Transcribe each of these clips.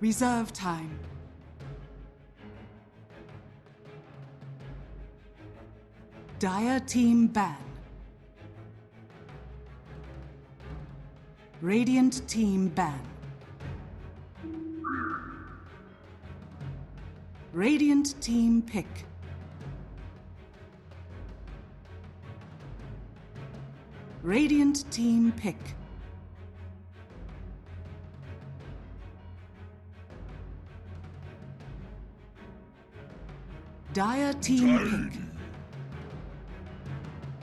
Reserve time. Dire team ban. Radiant team ban. Radiant team pick. Radiant team pick. Dire team pick.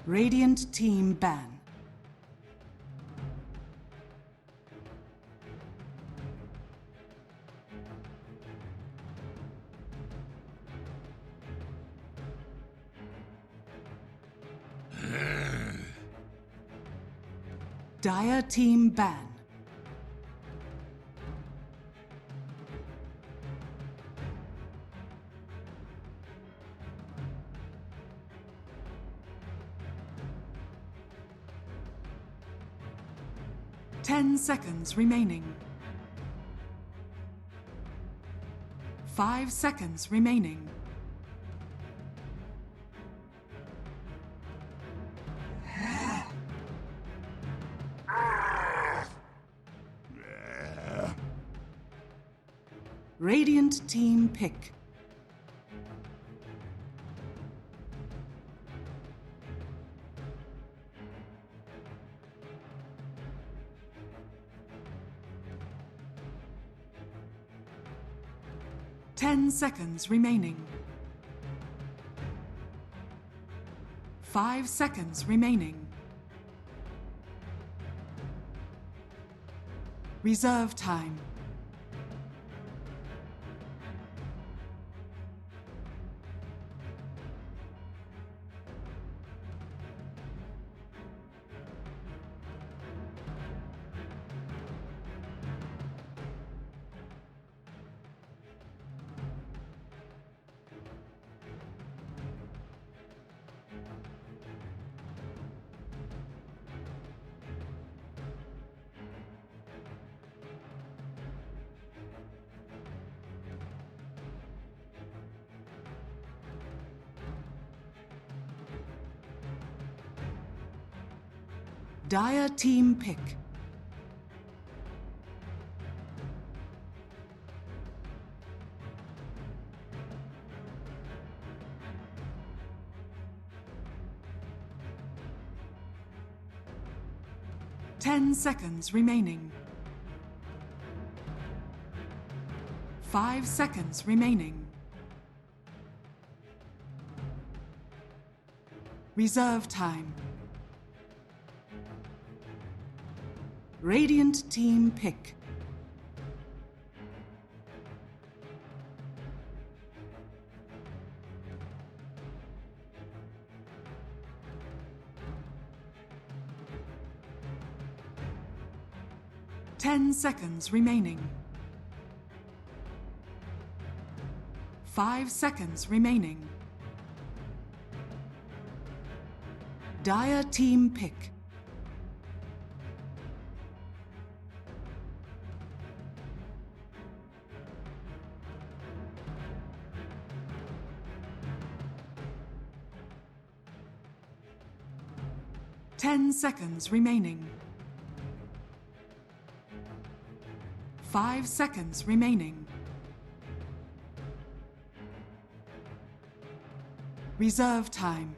Radiant team ban. Dire team ban. Ten seconds remaining. 5 seconds remaining. Radiant team pick. Ten seconds remaining. 5 seconds remaining. Reserve time. Dire team pick. Ten seconds remaining. 5 seconds remaining. Reserve time. Radiant team pick. Ten seconds remaining. 5 seconds remaining. Dire team pick. Ten seconds remaining. 5 seconds remaining. Reserve time.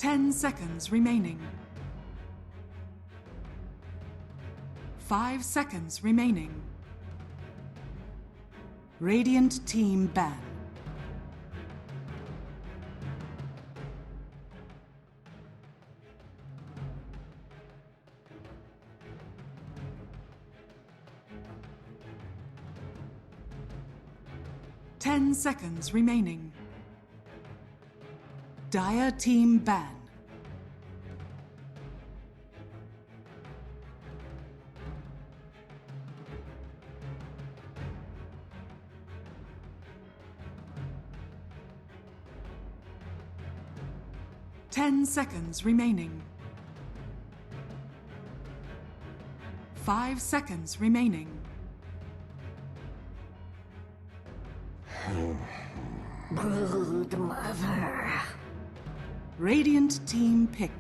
10 seconds remaining. 5 seconds remaining. Radiant team ban. Ten seconds remaining. Dire team ban. Ten seconds remaining. 5 seconds remaining. Brood mother. Radiant team pick.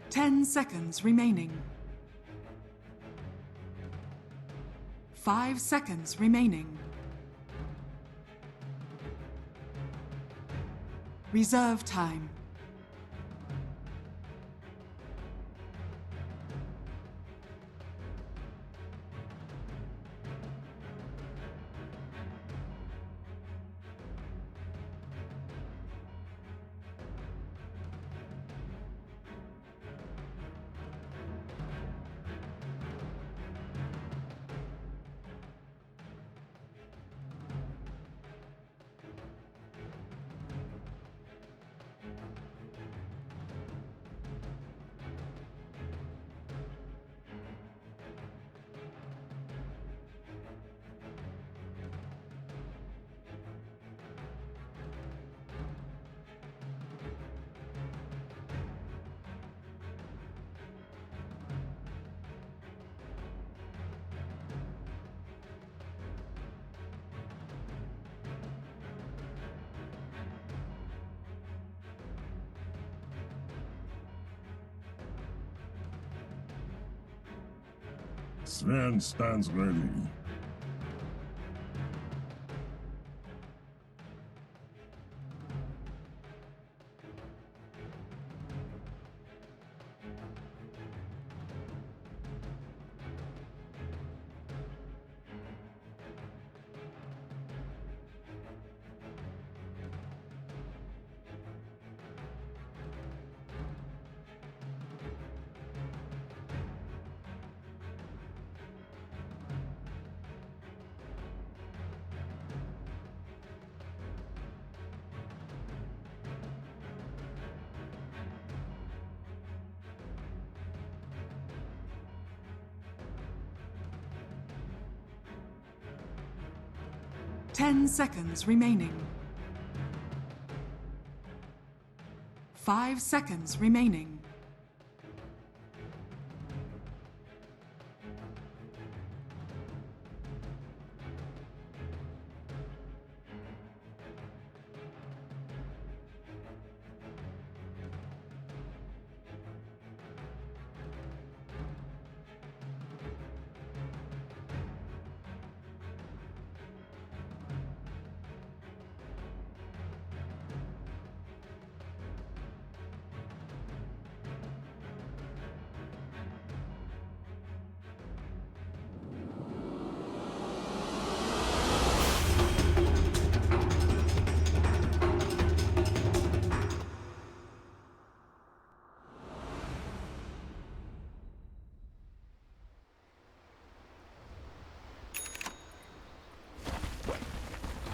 Ten seconds remaining. 5 seconds remaining. Reserve time. Sven stands ready. Ten seconds remaining. 5 seconds remaining.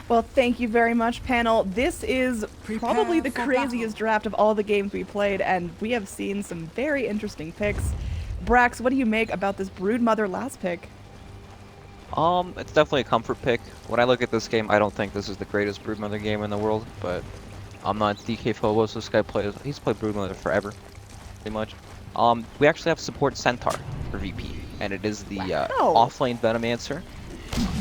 Well, thank you very much, panel. This is probably the for craziest draft of all the games we played, and we have seen some very interesting picks. Brax, what do you make about this Broodmother last pick? It's definitely a comfort pick. When I look at this game, I don't think this is the greatest Broodmother game in the world, but I'm not DK Phobos. This guy he's played Broodmother forever, pretty much. We actually have support Centaur for VP, and it is the offlane Venomancer.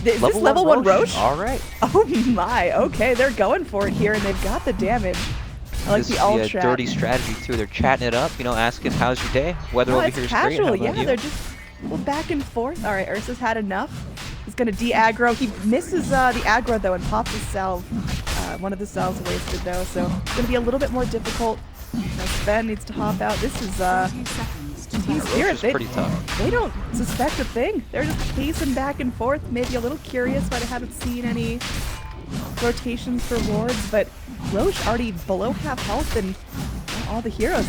Is this level 1 Roche? All right. Oh my, okay, they're going for it here, and they've got the damage. I like this the is all the chat. dirty strategy too. They're chatting it up, you know, asking how's your day. Weather No, over it's here is great. casual. How about Yeah, you? they're just back and forth. All right, Ursa's had enough. He's gonna de-aggro. He misses the aggro though and pops his salve. One of the salves wasted though, so it's gonna be a little bit more difficult. Now Sven needs to hop out. This is 30 seconds to Team go. Spirit. Roche is pretty tough. They don't suspect a thing. They're just pacing back and forth, maybe a little curious why they haven't seen any rotations for wards, but Roche already below half health and all the heroes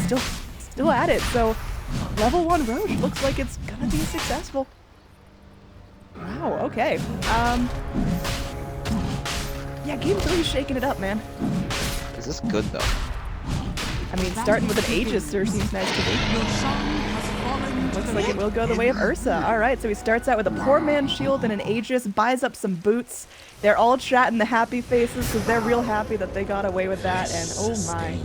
still at it. So level 1 Roche looks like it's gonna be successful. Wow, okay. Yeah, game 3 shaking it up, man. Is this good though? I mean, starting with an Aegis sure seems nice to me. Your shine has fallen to Looks the like it will go the way of Ursa. All right, so he starts out with a poor man's shield and an Aegis, buys up some boots. They're all chatting the happy faces because they're real happy that they got away with that. And oh my.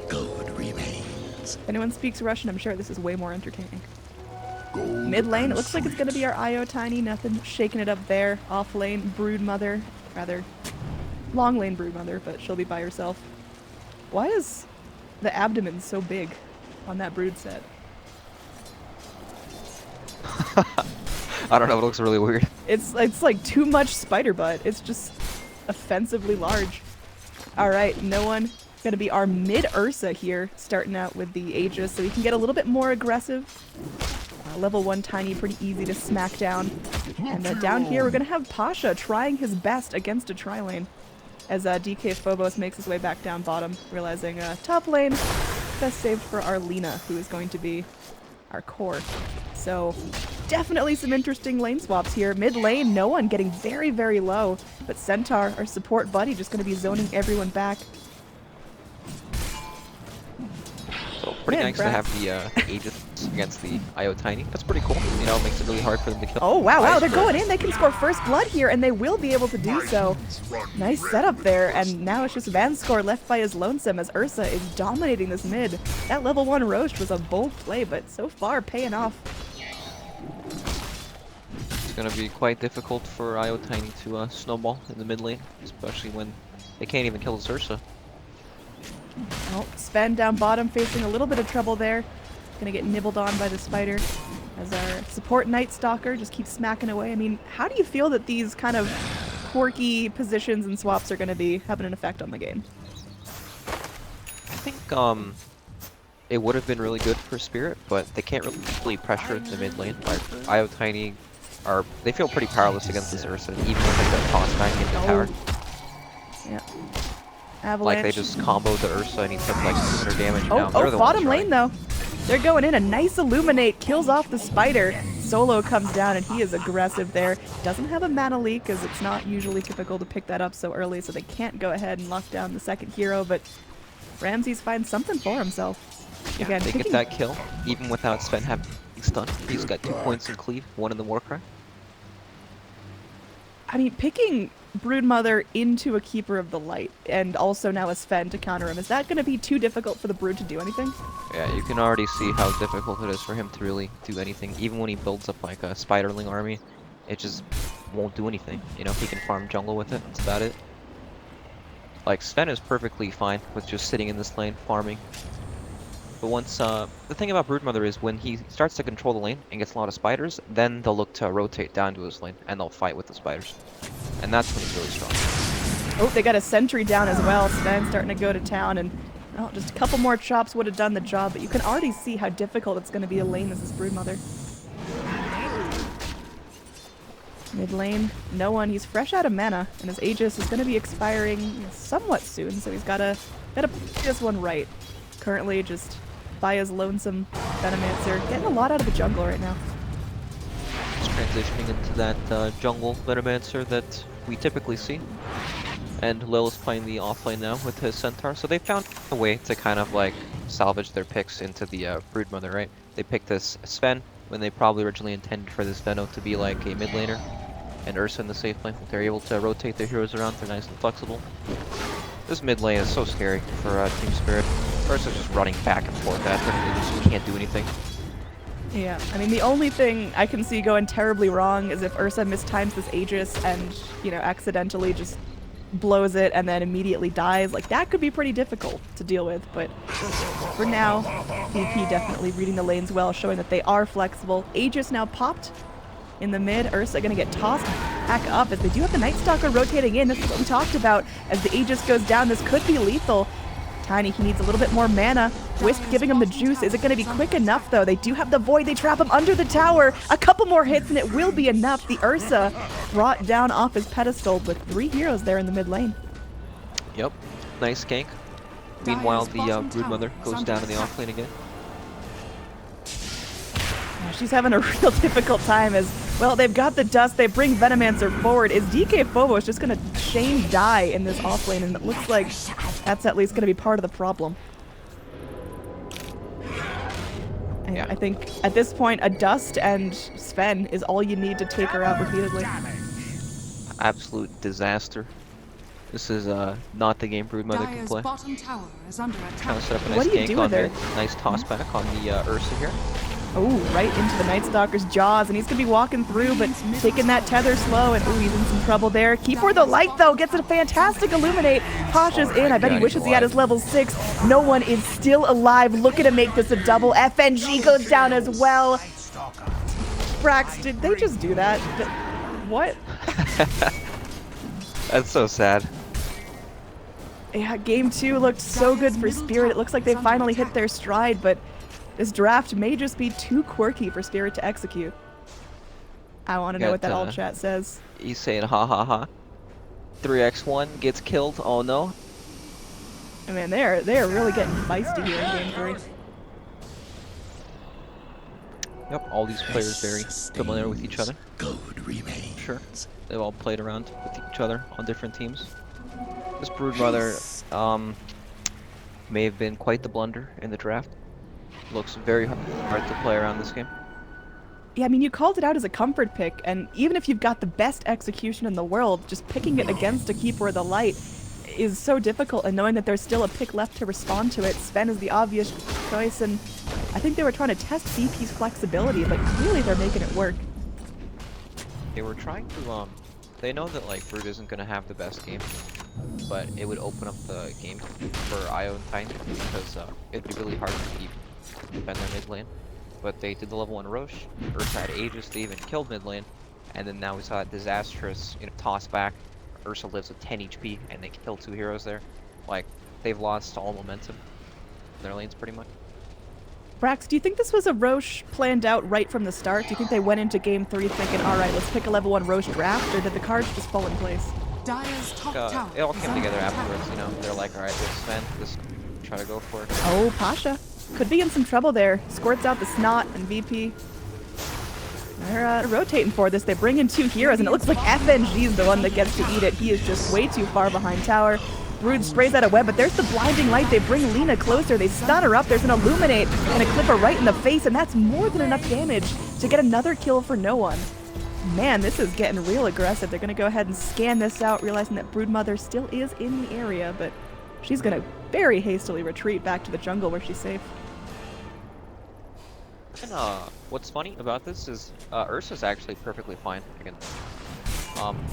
Good remains. If anyone speaks Russian, I'm sure this is way more entertaining. Mid lane, it looks like it's going to be our IO Tiny. Nothing shaking it up there. Off lane, Broodmother. Rather, long lane Broodmother, but she'll be by herself. Why is the abdomen so big on that Brood set? I don't know, it looks really weird. It's like too much spider butt. It's just offensively large. All right, no one. Gonna be our mid Ursa here, starting out with the Aegis, so we can get a little bit more aggressive. Level 1 Tiny, pretty easy to smack down. And down here, we're gonna have Pasha trying his best against a tri-lane. As DK Phobos makes his way back down bottom, realizing top lane, best saved for our Lina, who is going to be our core. So definitely some interesting lane swaps here. Mid lane, no one getting very, very low, but Centaur, our support buddy, just going to be zoning everyone back. So pretty Man, nice to Brad. have the Aegis against the IO Tiny. That's pretty cool. You know, it makes it really hard for them to kill. Oh, wow, wow, Ice they're Spirit. going in. They can score first blood here, and they will be able to do so. Nice setup there, and now it's just Vanscore left by his lonesome as Ursa is dominating this mid. That level 1 Roche was a bold play, but so far paying off. It's gonna be quite difficult for IO Tiny to snowball in the mid lane, especially when they can't even kill this Ursa. Oh, Sven down bottom facing a little bit of trouble there. Gonna get nibbled on by the spider as our support Night Stalker just keeps smacking away. I mean, how do you feel that these kind of quirky positions and swaps are gonna be having an effect on the game? I think it would have been really good for Spirit, but they can't really pressure the mid lane. Like IO Tiny they feel pretty powerless against this Ursa, even with like the toss back into tower. Yeah. Avalanche. Like they just comboed the Ursa and he took like 200 damage. Oh, now they're the bottom ones lane though. They're going in. A nice Illuminate kills off the spider. Solo comes down and he is aggressive there. Doesn't have a mana leak as it's not usually typical to pick that up so early, so they can't go ahead and lock down the second hero, but Ramses finds something for himself. Yeah, Again, they picking- get that kill even without Sven having stun. He's got 2 points in cleave, 1 in the Warcry. I mean, picking Broodmother into a Keeper of the Light and also now a Sven to counter him, is that going to be too difficult for the Brood to do anything? Yeah, you can already see how difficult it is for him to really do anything. Even when he builds up like a Spiderling army, it just won't do anything. You know, he can farm jungle with it, that's about it. Like, Sven is perfectly fine with just sitting in this lane, farming. But once, the thing about Broodmother is when he starts to control the lane and gets a lot of spiders, then they'll look to rotate down to his lane and they'll fight with the spiders. And that's when he's really strong. Oh, they got a sentry down as well. Sven starting to go to town, and oh, just a couple more chops would have done the job, but you can already see how difficult it's going to be to lane this Broodmother. Mid lane, no one. He's fresh out of mana, and his Aegis is going to be expiring somewhat soon, so he's gotta put this one right. Currently just by his lonesome Venomancer, getting a lot out of the jungle right now. Just transitioning into that jungle Venomancer that we typically see. And Lil is playing the offlane now with his Centaur, so they found a way to kind of like salvage their picks into the Broodmother, right? They picked this Sven when they probably originally intended for this Veno to be like a mid laner, and Ursa in the safe lane. They're able to rotate their heroes around, they're nice and flexible. This mid lane is so scary for Team Spirit. Ursa's just running back and forth at them, and they just can't do anything. Yeah, I mean, the only thing I can see going terribly wrong is if Ursa mistimes this Aegis and, you know, accidentally just blows it and then immediately dies. Like, that could be pretty difficult to deal with, but for now, VP definitely reading the lanes well, showing that they are flexible. Aegis now popped in the mid. Ursa gonna get tossed back up as they do have the Night Stalker rotating in. This is what we talked about. As the Aegis goes down, this could be lethal. Tiny, he needs a little bit more mana. Wisp giving him the juice. Is it going to be quick enough, though? They do have the Void. They trap him under the tower. A couple more hits, and it will be enough. The Ursa brought down off his pedestal with 3 heroes there in the mid lane. Yep. Nice gank. Meanwhile, the Broodmother goes down in the off lane again. Yeah, she's having a real difficult time as, well, they've got the dust. They bring Venomancer forward. Is DK Phobos just going to chain die in this off lane? And it looks like that's at least going to be part of the problem. And Yeah. I think at this point, a Dust and Sven is all you need to take her out repeatedly. Absolute disaster. This is not the game Broodmother can Dire's play. bottom tower is under Trying attack. to set up a What nice do you gank do on with here. her? Nice toss back on the Ursa here. Oh, right into the Night Stalker's jaws, and he's going to be walking through, but taking that tether slow, and ooh, he's in some trouble there. Keeper the Light, though, gets a fantastic Illuminate. Pasha's in. I bet he God, wishes he's he had alive. his level 6. No one is still alive, looking to make this a double. FNG goes down as well. Brax, did they just do that? What? That's so sad. Yeah, game 2 looked so good for Spirit. It looks like they finally hit their stride, but this draft may just be too quirky for Spirit to execute. I want to know what that alt chat says. He's saying ha ha ha. 3x1 gets killed. Oh no. I mean, they are really getting feisty here in game 3. Yep, all these players very familiar with each other. Gold remains. Sure. They've all played around with each other on different teams. This Broodmother may have been quite the blunder in the draft. Looks very hard to play around this game. Yeah, I mean, you called it out as a comfort pick, and even if you've got the best execution in the world, just picking it against a Keeper of the Light is so difficult, and knowing that there's still a pick left to respond to it, Sven is the obvious choice, and I think they were trying to test VP's flexibility, but clearly they're making it work. They were trying to, they know that, like, Brood isn't going to have the best game, but it would open up the game for Io and Tiny, because it'd be really hard to defend their mid lane. But they did the level 1 Roche, Ursa had Aegis, they even killed mid lane, and then now we saw that disastrous, toss back. Ursa lives with 10 HP, and they killed 2 heroes there. Like, they've lost all momentum in their lanes pretty much. Brax, do you think this was a Roche planned out right from the start? Do you think they went into game 3 thinking, alright, let's pick a level 1 Roche draft, or did the cards just fall in place? Dire's top tower It all is came under together attack. afterwards, They're like, alright, let's spend this, try to go for it. Oh, Pasha could be in some trouble there. Squirts out the Snot and VP. They're rotating for this. They bring in 2 heroes, and it looks like FNG's the one that gets to eat it. He is just way too far behind tower. Brood sprays out a web, but there's the blinding light. They bring Lina closer. They stun her up. There's an Illuminate and a clip her right in the face, and that's more than enough damage to get another kill for no one. Man, this is getting real aggressive. They're going to go ahead and scan this out, realizing that Broodmother still is in the area, but she's going to very hastily retreat back to the jungle where she's safe. And what's funny about this is Ursa's actually perfectly fine against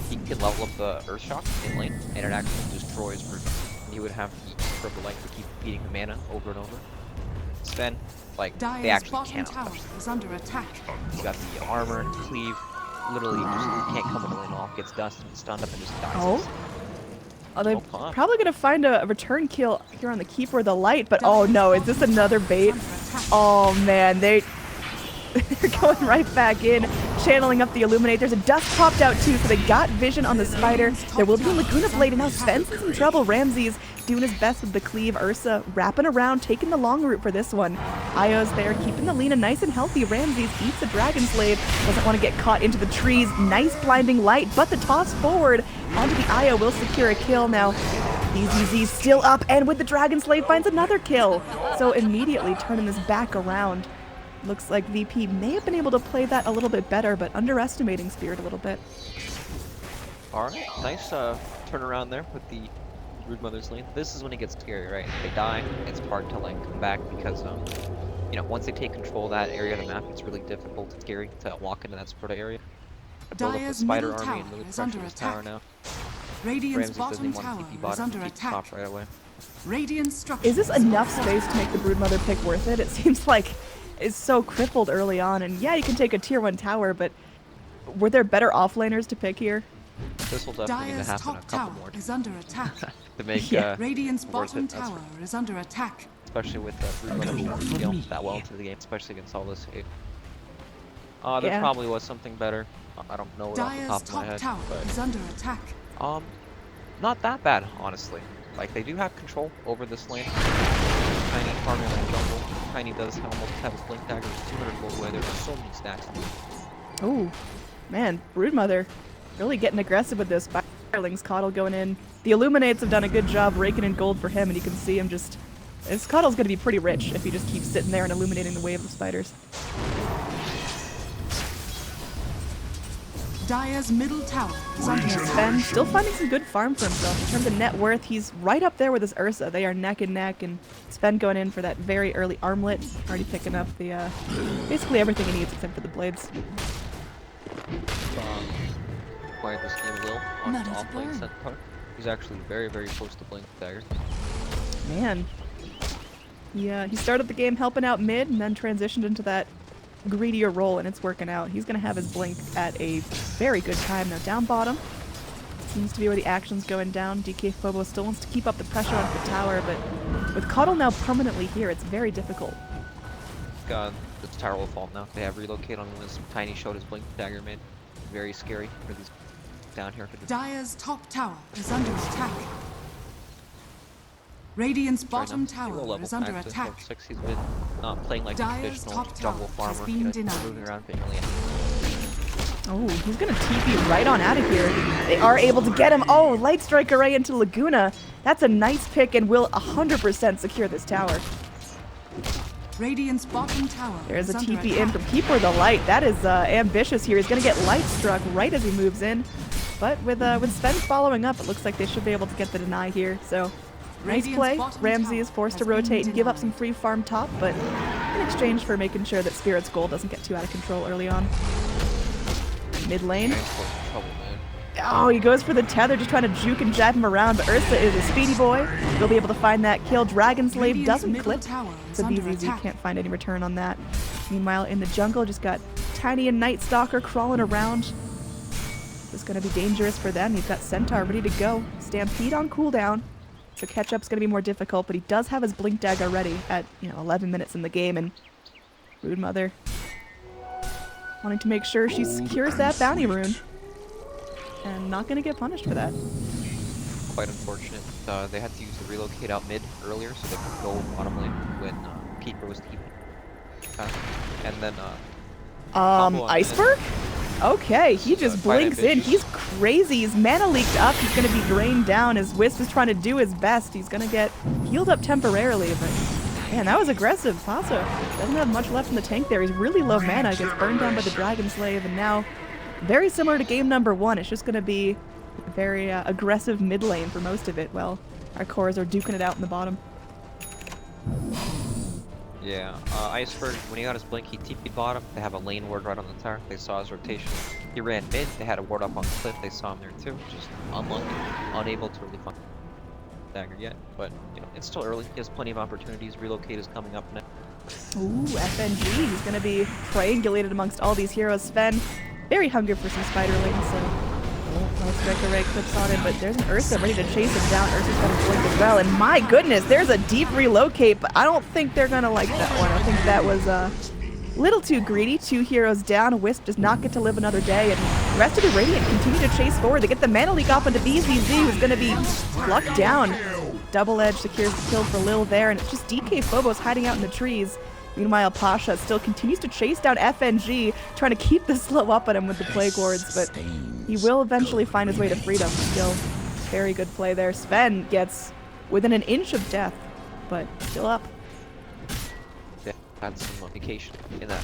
he can level up the Earth Shock in lane, and it actually destroys Brood. And he would have to for the light to keep feeding the mana over and over. Sven, like, they Dire's actually bottom cannot tower touch them. is under attack. He's got the armor, cleave, literally just can't come in the lane at all. Gets dusted, stunned up, and just dies. Oh, they're Pop. probably going to find a return kill here on the Keeper of the Light, but oh no, is this another bait? Oh man, they're going right back in, channeling up the Illuminate. There's a dust popped out too, so they got vision on the Spider. There will be a Laguna Blade, and now Sven's in some trouble. Ramses doing his best with the cleave. Ursa wrapping around, taking the long route for this one. Io's there, keeping the Lina nice and healthy. Ramses eats a Dragon Slave, doesn't want to get caught into the trees. Nice blinding light, but the toss forward onto the Io will secure a kill. Now, BZZ still up, and with the Dragon Slave finds another kill. So immediately turning this back around. Looks like VP may have been able to play that a little bit better, but underestimating Spirit a little bit. Alright, nice turnaround there with the Broodmother's lane. This is when it gets scary, right? If they die, it's hard to like come back because once they take control of that area of the map, it's really difficult and scary to walk into that sort of area. Build up the Dire's spider middle army and tower really is pressure under this tower attack. now. Radiant's Ramsey doesn't bottom even want tower to TP is bottom, under TP attack. top right away. Radiant structures. Is this enough space to make the Broodmother pick worth it? It seems like it's so crippled early on, and yeah, you can take a tier 1 tower, but were there better offlaners to pick here? This will definitely need to Dire's happen a top couple tower more is under attack. to make Yeah. Radiant's worth bottom it, that's tower is under attack. especially with the Broodmother won't scale that well into the game, especially against all this hate. There Yeah. probably was something better. I don't know it off the Dire's top of my top head, tower but is under attack. not that bad, honestly. Like, they do have control over this lane. Tiny farming in the jungle. Tiny does almost have his blink dagger, 200 gold away. There's so many stacks. Oh, man, Broodmother really getting aggressive with this. Firelings Coddle going in. The Illuminates have done a good job raking in gold for him, and you can see him just... His Coddle's going to be pretty rich if he just keeps sitting there and illuminating the wave of spiders. Dire's middle tower is under attack. Sven still finding some good farm for himself. In terms of net worth, he's right up there with his Ursa. They are neck and neck, and Sven going in for that very early armlet. Already picking up the basically everything he needs except for the blades. Playing this game Will on Not as off lane burn. centaur. He's actually very, very close to blink dagger. Man. Yeah, he started the game helping out mid and then transitioned into that greedier role, and it's working out. He's going to have his blink at a very good time. Now down bottom seems to be where the action's going down. DK Phobo still wants to keep up the pressure onto the tower, but with Coddle now permanently here, it's very difficult. God, this tower will fall now. They have relocate on this. Tiny showed his blink dagger mid. Very scary for these down here. For the Dire's top tower is under attack. Radiant's bottom tower is under attack. Level 6, he's been not playing like a Dire's traditional top jungle tower has farmer. been You know, denied. moving around being really Oh, he's going to TP right on out of here. They are able to get him. Oh, Light Strike Array into Laguna. That's a nice pick and will 100% secure this tower. Radiant's bottom tower There's a is under TP in attack. from Keeper of the Light. That is ambitious here. He's going to get Light Struck right as he moves in. But with Sven following up, it looks like they should be able to get the deny here. So, nice Radiant's play. bottom Ramsey tower is forced to has been rotate and give up denied. some free farm top, but in exchange for making sure that Spirit's gold doesn't get too out of control early on. Mid lane. trouble, man. Oh, he goes for the tether, just trying to juke and jab him around, but Ursa is a speedy boy. He'll be able to find that kill. Dragon Slave Radiant's doesn't middle clip. tower is So under BZZ attack. can't find any return on that. Meanwhile, in the jungle, just got Tiny and Night Stalker crawling around. This is going to be dangerous for them. He's got Centaur ready to go. Stampede on cooldown. So catch-up's going to be more difficult, but he does have his Blink Dagger ready at, 11 minutes in the game, and Broodmother wanting to make sure she secures that bounty rune. And not going to get punished for that. Quite unfortunate. They had to use the relocate out mid earlier so they could go bottom lane when Keeper was TP. And then combo on Iceberg? Okay, he just quite blinks in. ambitious. He's crazy. He's mana leaked up. He's going to be drained down as Wisp is trying to do his best. He's going to get healed up temporarily, but man, that was aggressive. Paso doesn't have much left in the tank there. He's really low mana. Gets burned down by the Dragon Slave, and now, very similar to game number 1, it's just going to be a very aggressive mid lane for most of it. Well, our cores are duking it out in the bottom. Yeah, Iceberg, when he got his blink, he TP'd bottom. They have a lane ward right on the tower. They saw his rotation. He ran mid. They had a ward up on the cliff. They saw him there too. Just unlucky, unable to really find dagger yet. But it's still early. He has plenty of opportunities. Relocate is coming up next. Ooh, FNG. He's going to be triangulated amongst all these heroes. Sven, very hungry for some spiderlings, so nice strike array clips on him, but there's an Ursa ready to chase him down. Ursa's got a blink as well, and my goodness, there's a deep relocate, but I don't think they're going to like that one. I think that was a little too greedy. 2 heroes down. Wisp does not get to live another day, and the rest of the Radiant continue to chase forward. They get the mana leak off into BZZ, who's going to be plucked down. Double Edge secures the kill for Lil there, and it's just DK Phobos hiding out in the trees. Meanwhile, Pasha still continues to chase down FNG, trying to keep the slow up on him with the Plague Wards, but he will eventually find his way to freedom. Still, very good play there. Sven gets within an inch of death, but still up. They had some vacation in that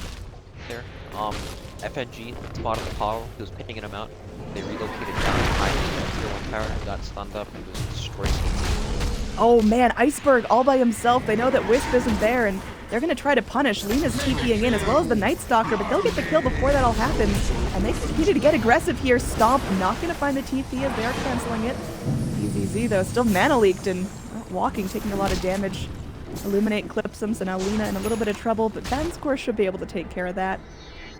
there. FNG, spotted the power. He was picking him out. They relocated down behind the tier 1 tower and got stunned up and was destroyed. Oh man, Iceberg all by himself. They know that Wisp isn't there, and They're going to try to punish. Lena's TPing in as well as the Night Stalker, but they'll get the kill before that all happens. And they continue to get aggressive here. Stomp not going to find the TP as they are canceling it. EZZ though, still mana leaked and walking, taking a lot of damage. Illuminate clips them, so now Lena in a little bit of trouble, but Vanscore should be able to take care of that.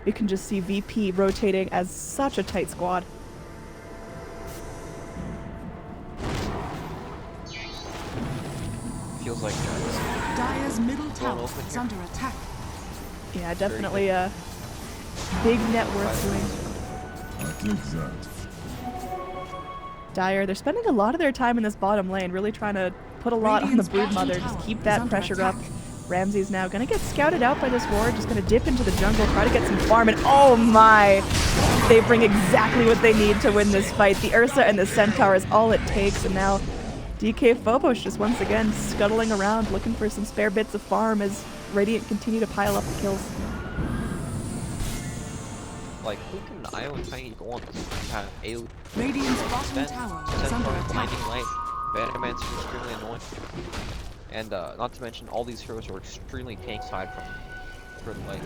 You can just see VP rotating as such a tight squad. Feels like Dire's middle tower is under attack. Yeah, definitely a big net worth doing. I think that. Dire, they're spending a lot of their time in this bottom lane, really trying to put a lot on the Broodmother, just keep that pressure up. Ramsey's now gonna get scouted out by this ward, just gonna dip into the jungle, try to get some farm, and oh my! They bring exactly what they need to win this fight. The Ursa and the Centaur is all it takes, and now DK Phobos just once again scuttling around, looking for some spare bits of farm as Radiant continue to pile up the kills. like who can IO and Tiny go on this kind of AoE? Radiant's bottom tower is under attack. Blinding Light, Venomancer is extremely annoying. And not to mention all these heroes are extremely tank side for the light.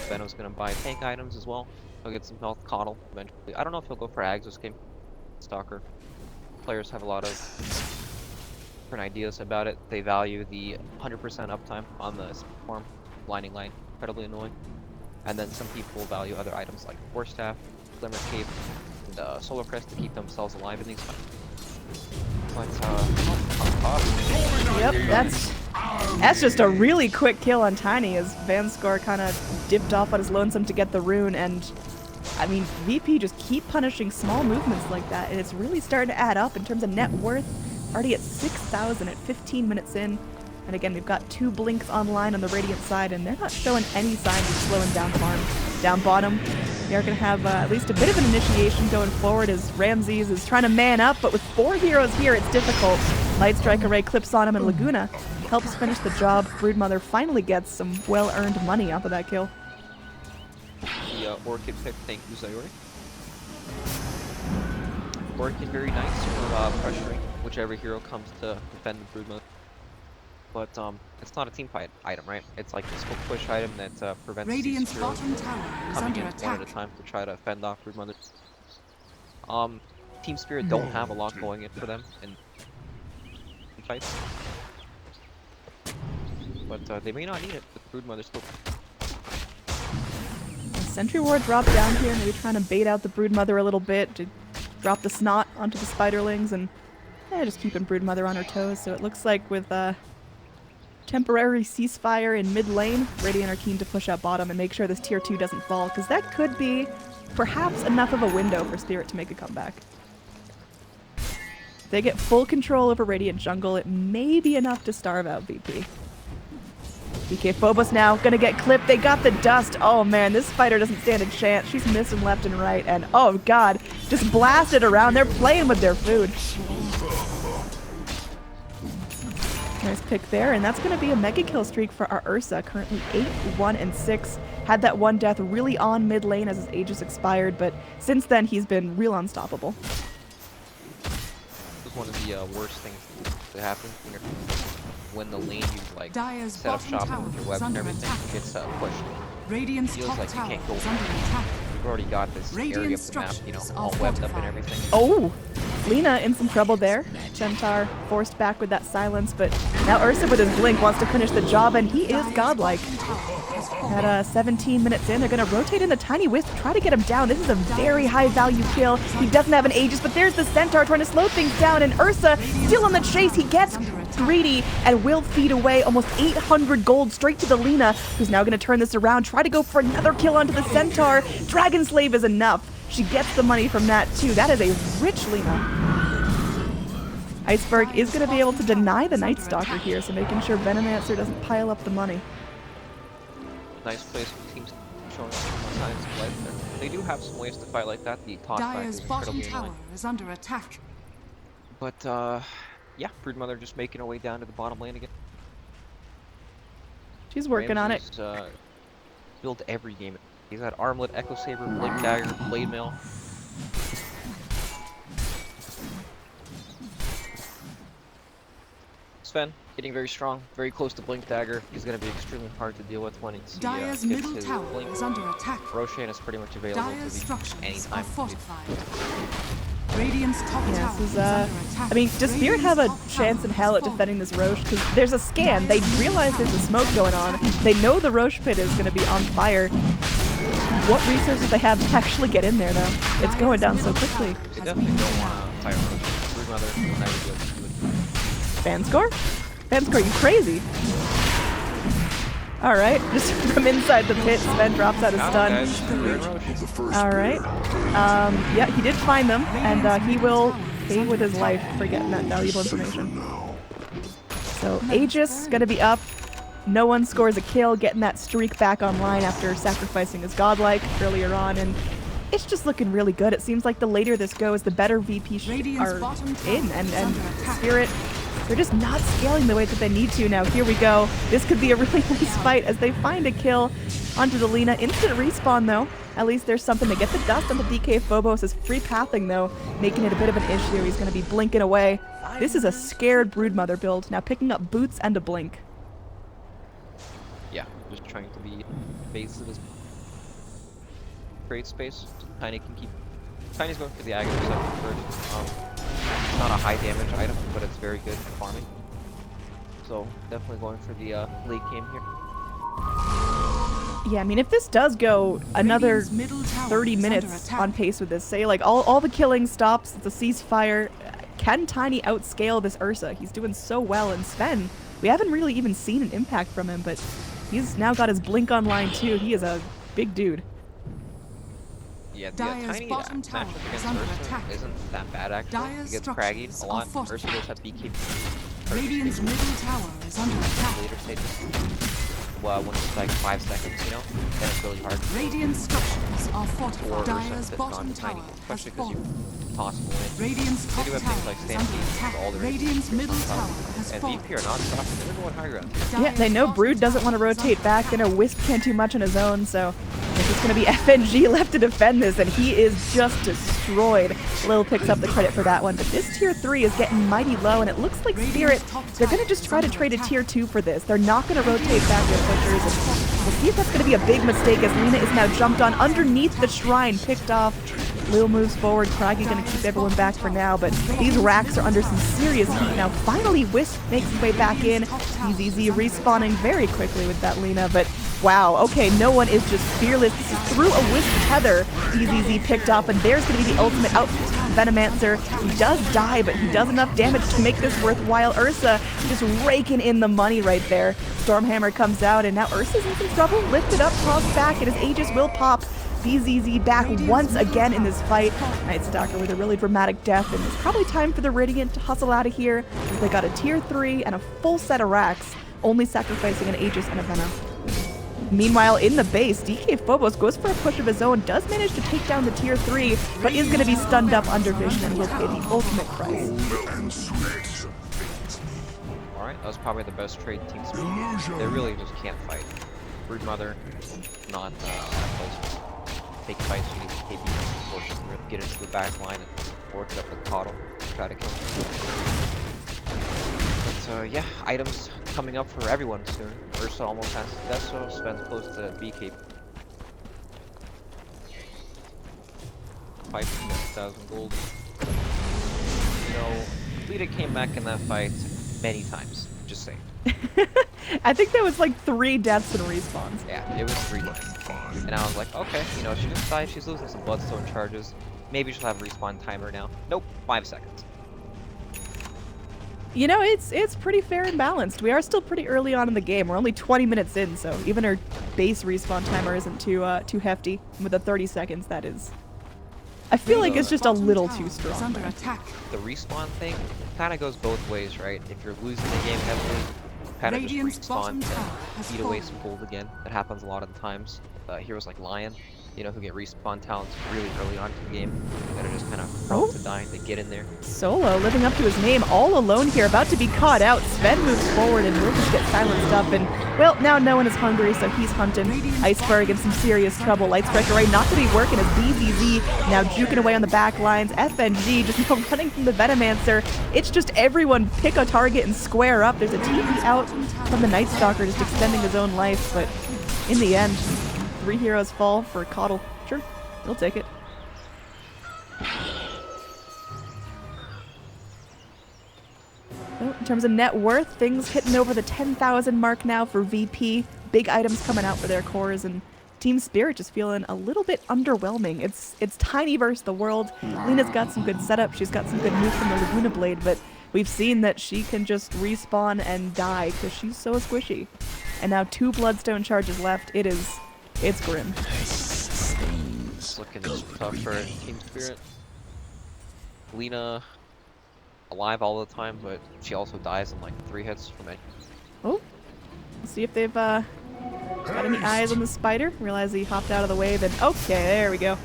Venom's gonna buy tank items as well. He'll get some health coddle eventually. I don't know if he'll go for Ags this game. Stalker. Players have a lot of different ideas about it. They value the 100% uptime on the form, Blinding Light, incredibly annoying. And then some people value other items like Force Staff, Glimmer Cape, and Solar Crest to keep themselves alive in these fights. But Yep, that's just a really quick kill on Tiny as Vanscore kind of dipped off on his lonesome to get the rune, and I mean VP just keep punishing small movements like that, and it's really starting to add up in terms of net worth. Already at 6,000 at 15 minutes in, and again we've got 2 blinks online on the Radiant side, and they're not showing any signs of slowing down farm. Down bottom, we are going to have at least a bit of an initiation going forward as Ramses is trying to man up, but with 4 heroes here, it's difficult. Light Strike Array clips on him, and Laguna helps finish the job. Broodmother finally gets some well-earned money off of that kill. the Orchid pick, thank you, Sayori. Orchid very nice for pressuring whichever hero comes to defend the Broodmother. But it's not a team fight item, right? It's like a quick push item that prevents Radiant's heroes bottom tower is coming under in attack. one at a time to try to fend off Broodmother. Team Spirit don't have a lot going in for them in fights, but they may not need it. The Broodmother still. Sentry Ward dropped down here, maybe trying to bait out the Broodmother a little bit to drop the snot onto the Spiderlings and just keeping Broodmother on her toes. So it looks like with temporary ceasefire in mid lane, Radiant are keen to push out bottom and make sure this tier 2 doesn't fall, because that could be perhaps enough of a window for Spirit to make a comeback. If they get full control over Radiant jungle, it may be enough to starve out VP. DK Phobos now gonna get clipped. They got the dust. Oh man, this fighter doesn't stand a chance. She's missing left and right, and oh god, just blasted around. They're playing with their food. Nice pick there, and that's going to be a mega kill streak for our Ursa, currently 8, 1, and 6. Had that one death really on mid lane as his Aegis expired, but since then he's been real unstoppable. This is one of the worst things that happens when the lane you like Dire's set up bottom shop tower with your is web and under everything attack. gets pushed. Radiant's Feels top like you tower can't go is under attack. You've already got this area of Radiant's the map, you know, structures all are webbed up and fortified. everything. Oh! Lena in some trouble there. Centaur forced back with that silence, but now Ursa with his blink wants to finish the job, and he is godlike. At 17 minutes in, they're going to rotate in the Tiny Wisp, try to get him down. This is a very high value kill. He doesn't have an Aegis, but there's the Centaur trying to slow things down, and Ursa still on the chase. He gets greedy and will feed away almost 800 gold straight to the Lena, who's now going to turn this around, try to go for another kill onto the Centaur. Dragon Slave is enough. She gets the money from that too. That is a rich Lena. Iceberg is going to be able to deny the Night Stalker here, so making sure Venomancer doesn't pile up the money. Nice place for teams showing signs of life there. They do have some ways to fight like that. The top fight Dire's is bottom incredibly tower annoying. is under attack. But yeah, Broodmother just making her way down to the bottom lane again. She's working on it. Ramses, build every game. He's had Armlet, Echo Saber, Blade Dagger, Blade Mail. Sven, getting very strong, very close to Blink Dagger. He's going to be extremely hard to deal with when he Dire's gets middle his tower Blink. is under attack. Roshan is pretty much available Dire's to be structures are anytime. fortified. Radiant's top Yeah, tower this is is, under attack. I mean, does Spirit have a Radiant's top chance in tower hell has at defending fallen. this Roche? Because there's a scan. They realize there's a smoke going on. They know the Roche pit is going to be on fire. What resources they have to actually get in there, though? It's going down so quickly. They definitely don't want to fight Roshan. Broodmother will never be able to do it. Fan score? Fan score, you crazy? Alright, just from inside the pit, Sven drops out a stun. Guys, Spirit Roshan. Alright. Yeah, he did find them, and he will pay with his life for getting that valuable information. So, Aegis gonna be up. No one scores a kill, getting that streak back online after sacrificing his godlike earlier on, and it's just looking really good. It seems like the later this goes, the better VP Radiant's are bottom tower in, and is under attack. Spirit, they're just not scaling the way that they need to. Now, here we go. This could be a really nice fight as they find a kill onto the Lina. Instant respawn, though. At least there's something to get the dust onto DK Phobos. His free pathing, though, making it a bit of an issue. He's going to be blinking away. This is a scared Broodmother build. Now picking up boots and a blink. Yeah, just trying to be base of his create space. Tiny can keep. Tiny's going for the Agony Reception first. It's not a high damage item, but it's very good for farming. So definitely going for the late game here. Yeah, I mean, if this does go another Radiant's middle tower 30 is under minutes attack. on pace with this, say, like, all the killing stops, it's a ceasefire, can Tiny outscale this Ursa? He's doing so well, and Sven, we haven't really even seen an impact from him, but he's now got his blink online too. He is a big dude. Yeah, the Dire's Tiny bottom tower matchup is against under Ursa attack. isn't that bad actually. Dire's He gets structures craggied a are lot. Ursa fortified. does have BKB. Radiant's middle tower is under attack. Later stages. Well, when it's like 5 seconds, you know, then it's really hard. Radiant structures are Or fortified. Ursa Dire's that's bottom gone to Tiny, tower has especially because you fallen. possible in. Radiant's They top do have tower things like is Stampede under for attack. all the Radiant's races middle on top. tower has And fallen. VP are not stopping. They're going high ground. Yeah, they know Brood doesn't want to rotate back. They know Wisp can't do much on his own, so it's just going to be FNG left to defend this, and he is just destroyed. Lil picks up the credit for that one, but this tier 3 is getting mighty low, and it looks like Spirit, they're going to just try to trade a tier 2 for this. They're not going to rotate back their pushers, and we'll see if that's going to be a big mistake as Lina is now jumped on underneath the shrine, picked off. Lil moves forward, Craggy going to keep everyone back for now, but these racks are under some serious heat. Now finally Wisp makes his way back in. EZZ respawning very quickly with that Lina, but wow, okay, no one is just fearless. This is through a Wisp tether. EZZ picked up, and there's going to be the ultimate out. Venomancer, he does die, but he does enough damage to make this worthwhile. Ursa just raking in the money right there. Stormhammer comes out, and now Ursa's in some trouble. Lifted up, tossed back, and his Aegis will pop. BZZ back once again in this fight. Night Stalker with a really dramatic death, and it's probably time for the Radiant to hustle out of here. They got a tier 3 and a full set of racks, only sacrificing an Aegis and a Venom. Meanwhile, in the base, DK Phobos goes for a push of his own, does manage to take down the tier 3, but is going to be stunned up under vision and will pay the ultimate price. Alright, that was probably the best trade team speed. They really just can't fight. Broodmother, not close. Take fights, you need to KP forces to get into the back line and work it up with Coddle to try to kill him. But yeah, items coming up for everyone soon. Ursa almost has Deso, Sven's close to BK. 5,000 gold. You know, Lita came back in that fight many times, just saying. I think there was like 3 deaths and respawns. Yeah, it was 3 deaths. And I was like, okay, you know, she just died, she's losing some bloodstone charges. Maybe she'll have a respawn timer now. Nope, 5 seconds. You know, it's pretty fair and balanced. We are still pretty early on in the game. We're only 20 minutes in, so even our base respawn timer isn't too hefty. With the 30 seconds, that is. I feel like it's just a little too strong. Under there. attack. The respawn thing kind of goes both ways, right? If you're losing the game heavily, kind of Radiant's just bottom respawn tower and has beat away fallen. some gold again. That happens a lot of the times. Heroes like Lion, you know, who get respawn talents really early on in the game, that are just kind of prone to dying. They get in there. Solo living up to his name, all alone here, about to be caught out. Sven moves forward and will just get silenced up, and Well, now no one is hungry, so he's hunting. Iceberg in some serious trouble. Light Striker Ray not to be working as BZZ now juking away on the back lines. FNG just now running from the Venomancer. It's just everyone pick a target and square up. There's a TP out from the Night Stalker just extending his own life, but in the end, 3 heroes fall for Coddle. Sure, he'll take it. Well, in terms of net worth, things hitting over the 10,000 mark now for VP. Big items coming out for their cores, and Team Spirit just feeling a little bit underwhelming. It's tiny versus the world. Lena's got some good setup. She's got some good moves from the Laguna Blade, but we've seen that she can just respawn and die because she's so squishy. And now 2 Bloodstone charges left. It's grim. It's looking tough for Team Spirit. Lena alive all the time, but she also dies in like 3 hits from it. Oh, let's see if they've got any eyes on the spider. Realize he hopped out of the wave, and okay, there we go.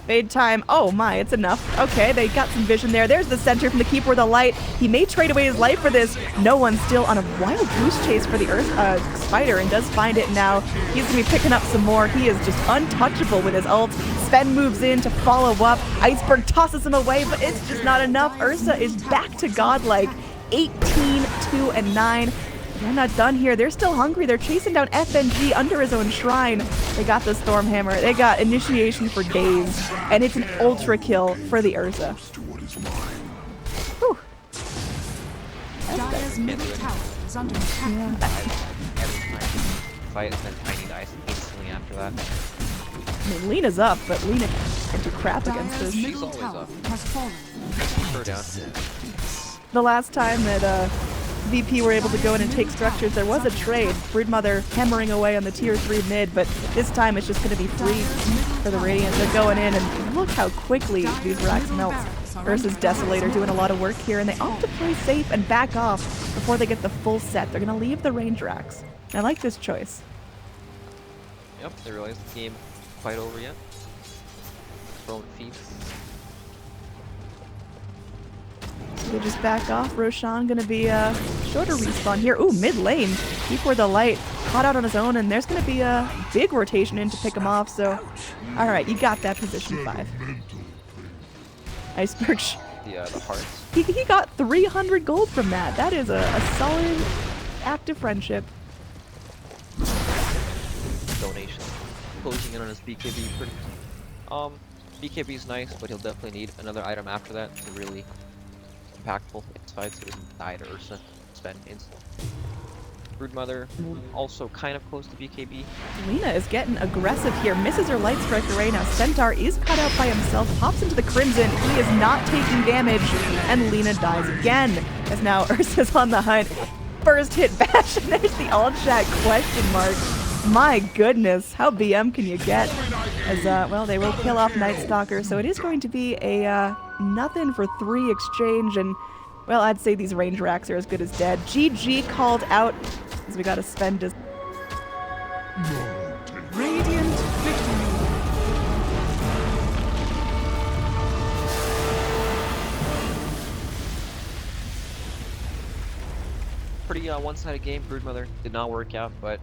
Fade time. Oh my, it's enough. Okay, they got some vision there. There's the center from the Keeper of the Light. He may trade away his life for this. No one's still on a wild goose chase for the spider, and does find it now. He's gonna be picking up some more. He is just untouchable with his ult. Sven moves in to follow up. Iceberg tosses him away, but it's just not enough. Ursa is back to godlike. 18, 2, and 9. They're not done here. They're still hungry. They're chasing down FNG under his own shrine. They got the Stormhammer. They got initiation for days. And it's an ultra kill for the Ursa. Whew. Dire's middle tower is under attack. Fight and then Tiny dies instantly after that. I mean, Lena's up, but Lena can't do crap against Dire's this. middle always tower up. has fallen. Her down. The last time that VP were able to go in and take structures, there was a trade. Broodmother hammering away on the tier 3 mid, but this time it's just going to be free for the Radiant. They're going in, and look how quickly these racks melt. Versus Desolator doing a lot of work here, and they opt to play safe and back off before they get the full set. They're going to leave the range racks. I like this choice. Yep, they realize the game isn't quite over yet. Throwing feet. So they just back off. Roshan gonna be a shorter respawn here. Ooh, mid lane. Before the light caught out on his own, and there's gonna be a big rotation in to pick him off. So, all right, you got that position 5. Iceberg. The hearts. He got 300 gold from that. That is a solid act of friendship. Donation. Closing in on his BKB pretty. BKB's nice, but he'll definitely need another item after that to really impactful inside, so he doesn't die to Ursa. Spend instant. Broodmother also kind of close to BKB. Lena is getting aggressive here. Misses her Light Strike array. Now Centaur is cut out by himself. Pops into the Crimson. He is not taking damage. And Lena dies again. As now Ursa's on the hunt. First hit bash. And there's the all chat question mark. My goodness. How BM can you get? As, well, they will kill off Night Stalker. So it is going to be a nothing for 3 exchange. And, well, I'd say these range racks are as good as dead. GG called out. As we gotta spend his Radiant victory. Pretty one-sided game. Broodmother did not work out, but